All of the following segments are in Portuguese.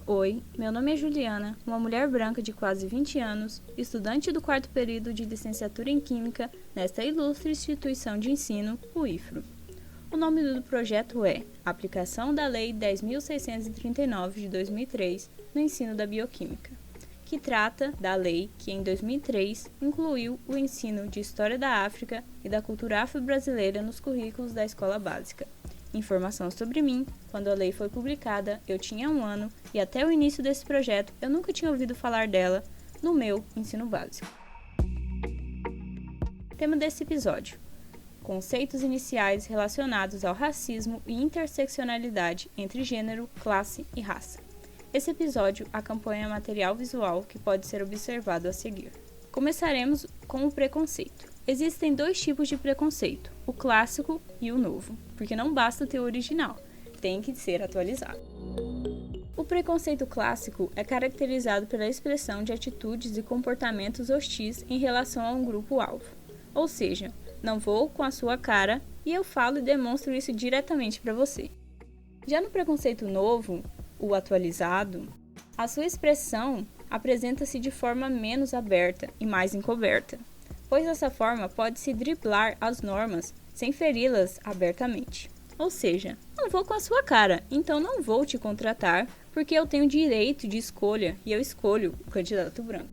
Oi, meu nome é Juliana, uma mulher branca de quase 20 anos, estudante do 4º período de licenciatura em Química nesta ilustre instituição de ensino, o IFRO. O nome do projeto é Aplicação da Lei 10.639 de 2003 no ensino da bioquímica, que trata da lei que em 2003 incluiu o ensino de História da África e da cultura afro-brasileira nos currículos da escola básica. Informação sobre mim: quando a lei foi publicada, eu tinha 1 ano e até o início desse projeto eu nunca tinha ouvido falar dela no meu ensino básico. Tema desse episódio: conceitos iniciais relacionados ao racismo e interseccionalidade entre gênero, classe e raça. Esse episódio acompanha material visual que pode ser observado a seguir. Começaremos com o preconceito. Existem 2 tipos de preconceito, o clássico e o novo, porque não basta ter o original, tem que ser atualizado. O preconceito clássico é caracterizado pela expressão de atitudes e comportamentos hostis em relação a um grupo-alvo, ou seja, não vou com a sua cara e eu falo e demonstro isso diretamente para você. Já no preconceito novo, o atualizado, a sua expressão apresenta-se de forma menos aberta e mais encoberta, pois dessa forma pode-se driblar as normas sem feri-las abertamente. Ou seja, não vou com a sua cara, então não vou te contratar porque eu tenho direito de escolha e eu escolho o candidato branco.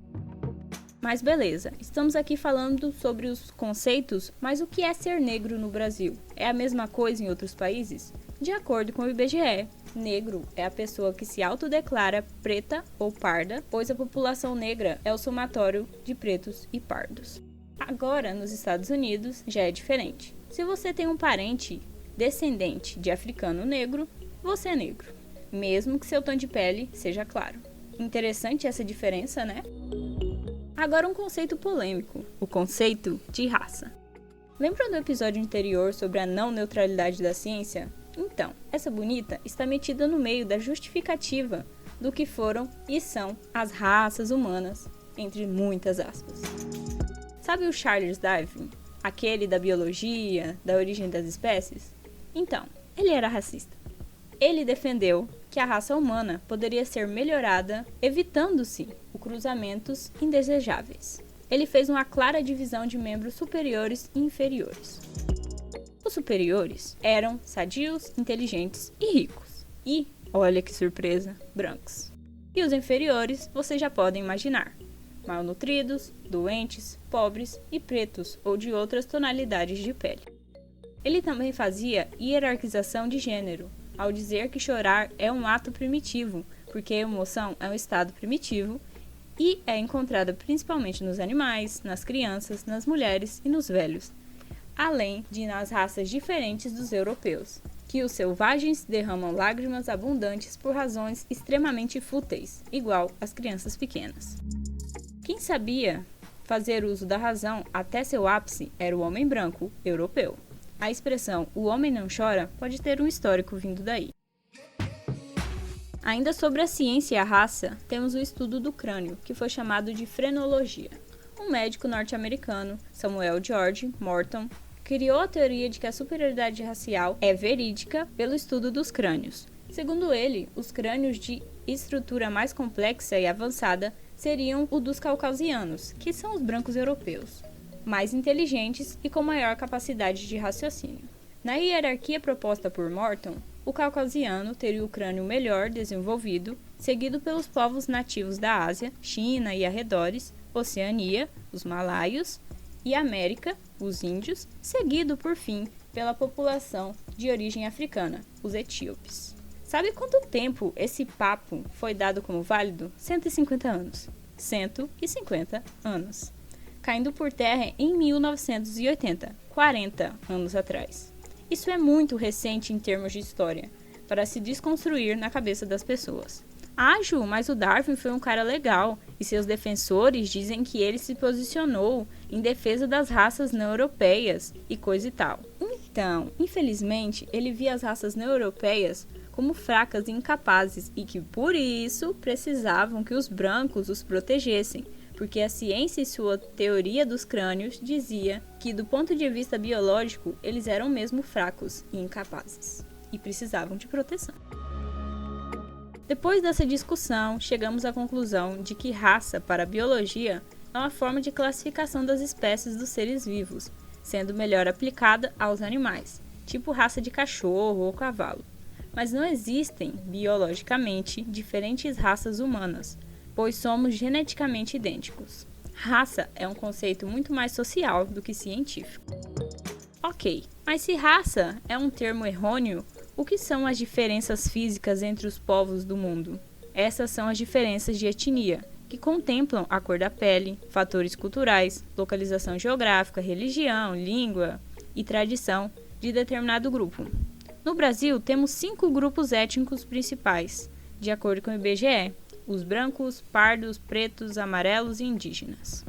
Mas beleza, estamos aqui falando sobre os conceitos, mas o que é ser negro no Brasil? É a mesma coisa em outros países? De acordo com o IBGE, negro é a pessoa que se autodeclara preta ou parda, pois a população negra é o somatório de pretos e pardos. Agora, nos Estados Unidos, já é diferente. Se você tem um parente descendente de africano negro, você é negro, mesmo que seu tom de pele seja claro. Interessante essa diferença, né? Agora um conceito polêmico, o conceito de raça. Lembram do episódio anterior sobre a não neutralidade da ciência? Então, essa bonita está metida no meio da justificativa do que foram e são as raças humanas, entre muitas aspas. Sabe o Charles Darwin, aquele da biologia, da origem das espécies? Então, ele era racista. Ele defendeu que a raça humana poderia ser melhorada evitando-se os cruzamentos indesejáveis. Ele fez uma clara divisão de membros superiores e inferiores. Os superiores eram sadios, inteligentes e ricos. E, olha que surpresa, brancos. E os inferiores, vocês já podem imaginar: malnutridos, doentes, pobres e pretos ou de outras tonalidades de pele. Ele também fazia hierarquização de gênero, ao dizer que chorar é um ato primitivo, porque a emoção é um estado primitivo e é encontrada principalmente nos animais, nas crianças, nas mulheres e nos velhos, além de nas raças diferentes dos europeus, que os selvagens derramam lágrimas abundantes por razões extremamente fúteis, igual às crianças pequenas. Quem sabia fazer uso da razão até seu ápice era o homem branco europeu. A expressão "o homem não chora" pode ter um histórico vindo daí. Ainda sobre a ciência e a raça, temos o estudo do crânio, que foi chamado de frenologia. Um médico norte-americano, Samuel George Morton, criou a teoria de que a superioridade racial é verídica pelo estudo dos crânios. Segundo ele, os crânios de estrutura mais complexa e avançada seriam o dos caucasianos, que são os brancos europeus, mais inteligentes e com maior capacidade de raciocínio. Na hierarquia proposta por Morton, o caucasiano teria o crânio melhor desenvolvido, seguido pelos povos nativos da Ásia, China e arredores, Oceania, os malaios, e América, os índios, seguido, por fim, pela população de origem africana, os etíopes. Sabe quanto tempo esse papo foi dado como válido? 150 anos. 150 anos. Caindo por terra em 1980, 40 anos atrás. Isso é muito recente em termos de história, para se desconstruir na cabeça das pessoas. Ah, Ju, mas o Darwin foi um cara legal, e seus defensores dizem que ele se posicionou em defesa das raças não europeias e coisa e tal. Então, infelizmente, ele via as raças não europeias como fracas e incapazes e que, por isso, precisavam que os brancos os protegessem, porque a ciência e sua teoria dos crânios dizia que, do ponto de vista biológico, eles eram mesmo fracos e incapazes, e precisavam de proteção. Depois dessa discussão, chegamos à conclusão de que raça, para a biologia, é uma forma de classificação das espécies dos seres vivos, sendo melhor aplicada aos animais, tipo raça de cachorro ou cavalo. Mas não existem, biologicamente, diferentes raças humanas, pois somos geneticamente idênticos. Raça é um conceito muito mais social do que científico. Ok, mas se raça é um termo errôneo, o que são as diferenças físicas entre os povos do mundo? Essas são as diferenças de etnia, que contemplam a cor da pele, fatores culturais, localização geográfica, religião, língua e tradição de determinado grupo. No Brasil, temos 5 grupos étnicos principais, de acordo com o IBGE: os brancos, pardos, pretos, amarelos e indígenas.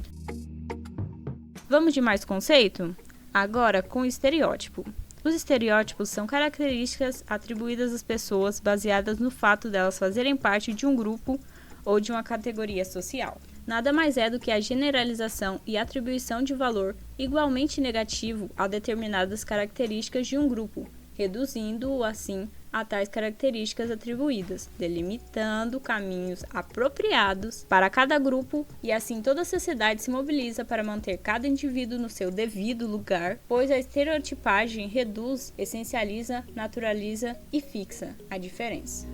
Vamos de mais conceito? Agora com o estereótipo. Os estereótipos são características atribuídas às pessoas baseadas no fato delas fazerem parte de um grupo ou de uma categoria social. Nada mais é do que a generalização e atribuição de valor igualmente negativo a determinadas características de um grupo, reduzindo-o assim a tais características atribuídas, delimitando caminhos apropriados para cada grupo, e assim toda a sociedade se mobiliza para manter cada indivíduo no seu devido lugar, pois a estereotipagem reduz, essencializa, naturaliza e fixa a diferença.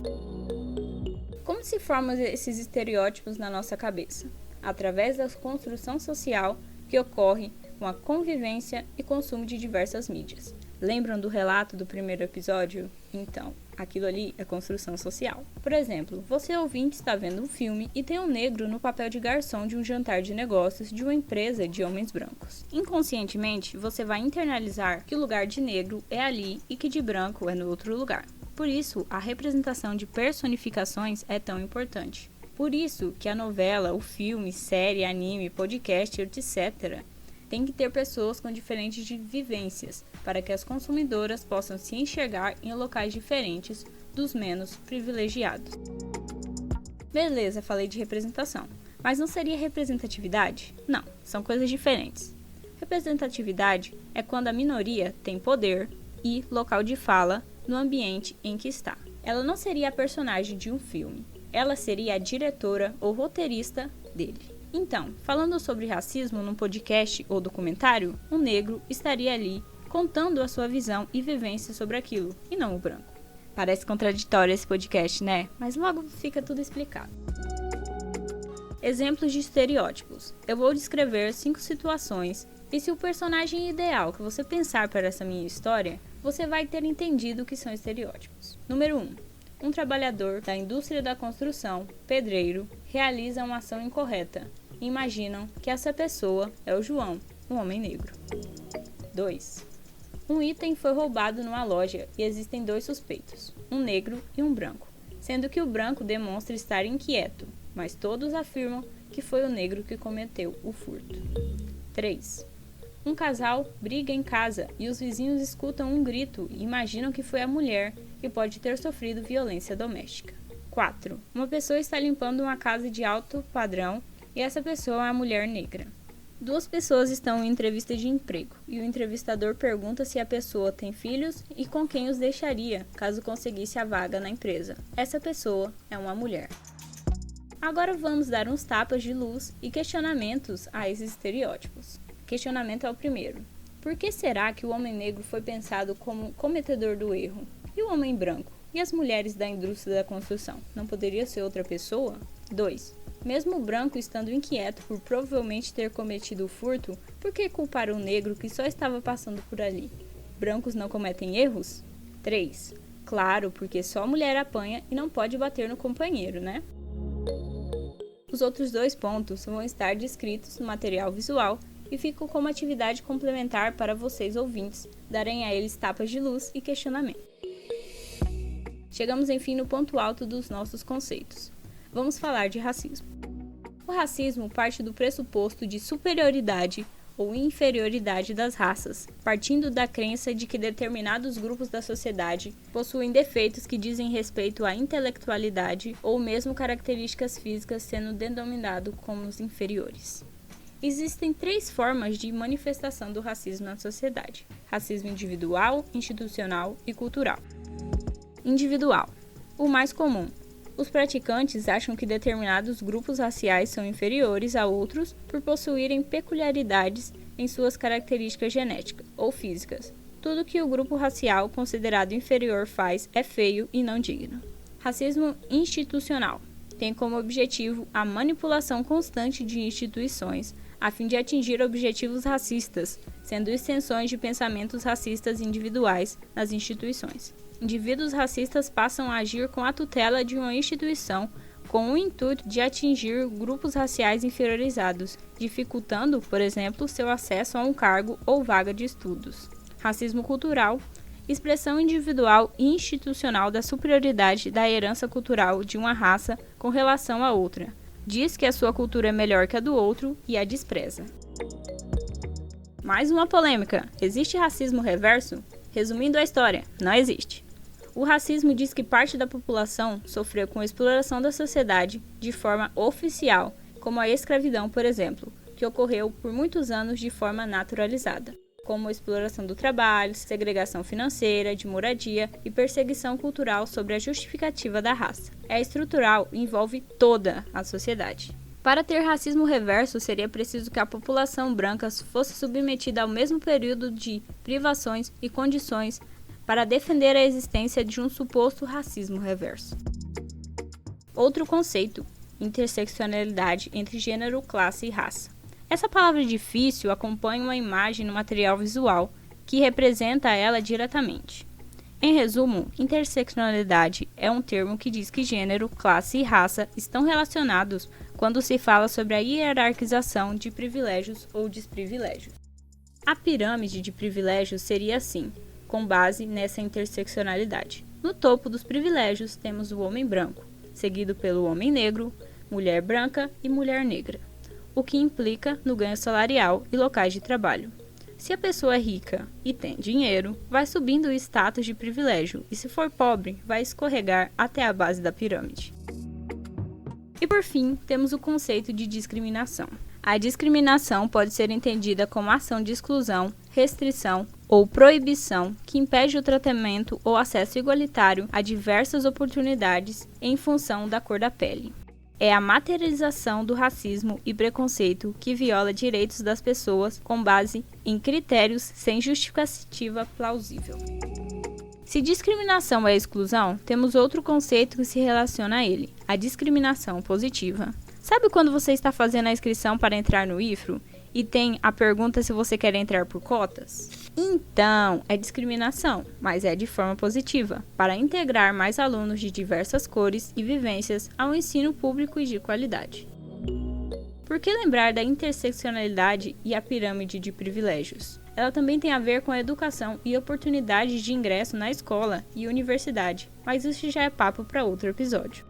Como se formam esses estereótipos na nossa cabeça? Através da construção social que ocorre com a convivência e consumo de diversas mídias. Lembram do relato do primeiro episódio? Então, aquilo ali é construção social. Por exemplo, você ouvinte está vendo um filme e tem um negro no papel de garçom de um jantar de negócios de uma empresa de homens brancos. Inconscientemente, você vai internalizar que o lugar de negro é ali e que de branco é no outro lugar. Por isso, a representação de personificações é tão importante. Por isso que a novela, o filme, série, anime, podcast, etc., tem que ter pessoas com diferentes vivências, para que as consumidoras possam se enxergar em locais diferentes dos menos privilegiados. Beleza, falei de representação. Mas não seria representatividade? Não, são coisas diferentes. Representatividade é quando a minoria tem poder e local de fala no ambiente em que está. Ela não seria a personagem de um filme, ela seria a diretora ou roteirista dele. Então, falando sobre racismo num podcast ou documentário, um negro estaria ali contando a sua visão e vivência sobre aquilo, e não o branco. Parece contraditório esse podcast, né? Mas logo fica tudo explicado. Exemplos de estereótipos. Eu vou descrever 5 situações, e se o personagem ideal que você pensar para essa minha história, você vai ter entendido o que são estereótipos. Número 1. Um trabalhador da indústria da construção, pedreiro, realiza uma ação incorreta. Imaginam que essa pessoa é o João, um homem negro. 2. Um item foi roubado numa loja e existem 2 suspeitos, um negro e um branco, sendo que o branco demonstra estar inquieto, mas todos afirmam que foi o negro que cometeu o furto. 3. Um casal briga em casa e os vizinhos escutam um grito e imaginam que foi a mulher que pode ter sofrido violência doméstica. 4. Uma pessoa está limpando uma casa de alto padrão e essa pessoa é a mulher negra. 2 pessoas estão em entrevista de emprego e o entrevistador pergunta se a pessoa tem filhos e com quem os deixaria caso conseguisse a vaga na empresa. Essa pessoa é uma mulher. Agora vamos dar uns tapas de luz e questionamentos a esses estereótipos. Questionamento é o primeiro. Por que será que o homem negro foi pensado como cometedor do erro? E o homem branco? E as mulheres da indústria da construção? Não poderia ser outra pessoa? 2. Mesmo o branco estando inquieto por provavelmente ter cometido o furto, por que culpar o negro que só estava passando por ali? Brancos não cometem erros? 3. Claro, porque só a mulher apanha e não pode bater no companheiro, né? Os outros 2 pontos vão estar descritos no material visual e ficam como atividade complementar para vocês ouvintes darem a eles tapas de luz e questionamento. Chegamos enfim no ponto alto dos nossos conceitos. Vamos falar de racismo. O racismo parte do pressuposto de superioridade ou inferioridade das raças, partindo da crença de que determinados grupos da sociedade possuem defeitos que dizem respeito à intelectualidade ou mesmo características físicas sendo denominados como os inferiores. Existem 3 formas de manifestação do racismo na sociedade: racismo individual, institucional e cultural. Individual. O mais comum: Os praticantes acham que determinados grupos raciais são inferiores a outros por possuírem peculiaridades em suas características genéticas ou físicas. Tudo que o grupo racial considerado inferior faz é feio e não digno. Racismo institucional tem como objetivo a manipulação constante de instituições a fim de atingir objetivos racistas, sendo extensões de pensamentos racistas individuais nas instituições. Indivíduos racistas passam a agir com a tutela de uma instituição com o intuito de atingir grupos raciais inferiorizados, dificultando, por exemplo, seu acesso a um cargo ou vaga de estudos. Racismo cultural, expressão individual e institucional da superioridade da herança cultural de uma raça com relação a outra. Diz que a sua cultura é melhor que a do outro e a despreza. Mais uma polêmica. Existe racismo reverso? Resumindo a história, não existe. O racismo diz que parte da população sofreu com a exploração da sociedade de forma oficial, como a escravidão, por exemplo, que ocorreu por muitos anos de forma naturalizada, como a exploração do trabalho, segregação financeira, de moradia e perseguição cultural sobre a justificativa da raça. É estrutural e envolve toda a sociedade. Para ter racismo reverso, seria preciso que a população branca fosse submetida ao mesmo período de privações e condições para defender a existência de um suposto racismo reverso. Outro conceito, interseccionalidade entre gênero, classe e raça. Essa palavra difícil acompanha uma imagem no material visual que representa ela diretamente. Em resumo, interseccionalidade é um termo que diz que gênero, classe e raça estão relacionados quando se fala sobre a hierarquização de privilégios ou desprivilégios. A pirâmide de privilégios seria assim, com base nessa interseccionalidade. No topo dos privilégios temos o homem branco, seguido pelo homem negro, mulher branca e mulher negra, o que implica no ganho salarial e locais de trabalho. Se a pessoa é rica e tem dinheiro, vai subindo o status de privilégio, e se for pobre, vai escorregar até a base da pirâmide. E por fim, temos o conceito de discriminação. A discriminação pode ser entendida como ação de exclusão, restrição ou proibição que impede o tratamento ou acesso igualitário a diversas oportunidades em função da cor da pele. É a materialização do racismo e preconceito que viola direitos das pessoas com base em critérios sem justificativa plausível. Se discriminação é exclusão, temos outro conceito que se relaciona a ele, a discriminação positiva. Sabe quando você está fazendo a inscrição para entrar no IFRO e tem a pergunta se você quer entrar por cotas? Então, é discriminação, mas é de forma positiva, para integrar mais alunos de diversas cores e vivências ao ensino público e de qualidade. Por que lembrar da interseccionalidade e a pirâmide de privilégios? Ela também tem a ver com a educação e oportunidades de ingresso na escola e universidade, mas isso já é papo para outro episódio.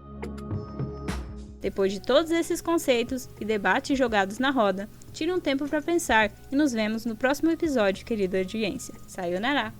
Depois de todos esses conceitos e debates jogados na roda, tire um tempo para pensar e nos vemos no próximo episódio, querida audiência. Sayonara!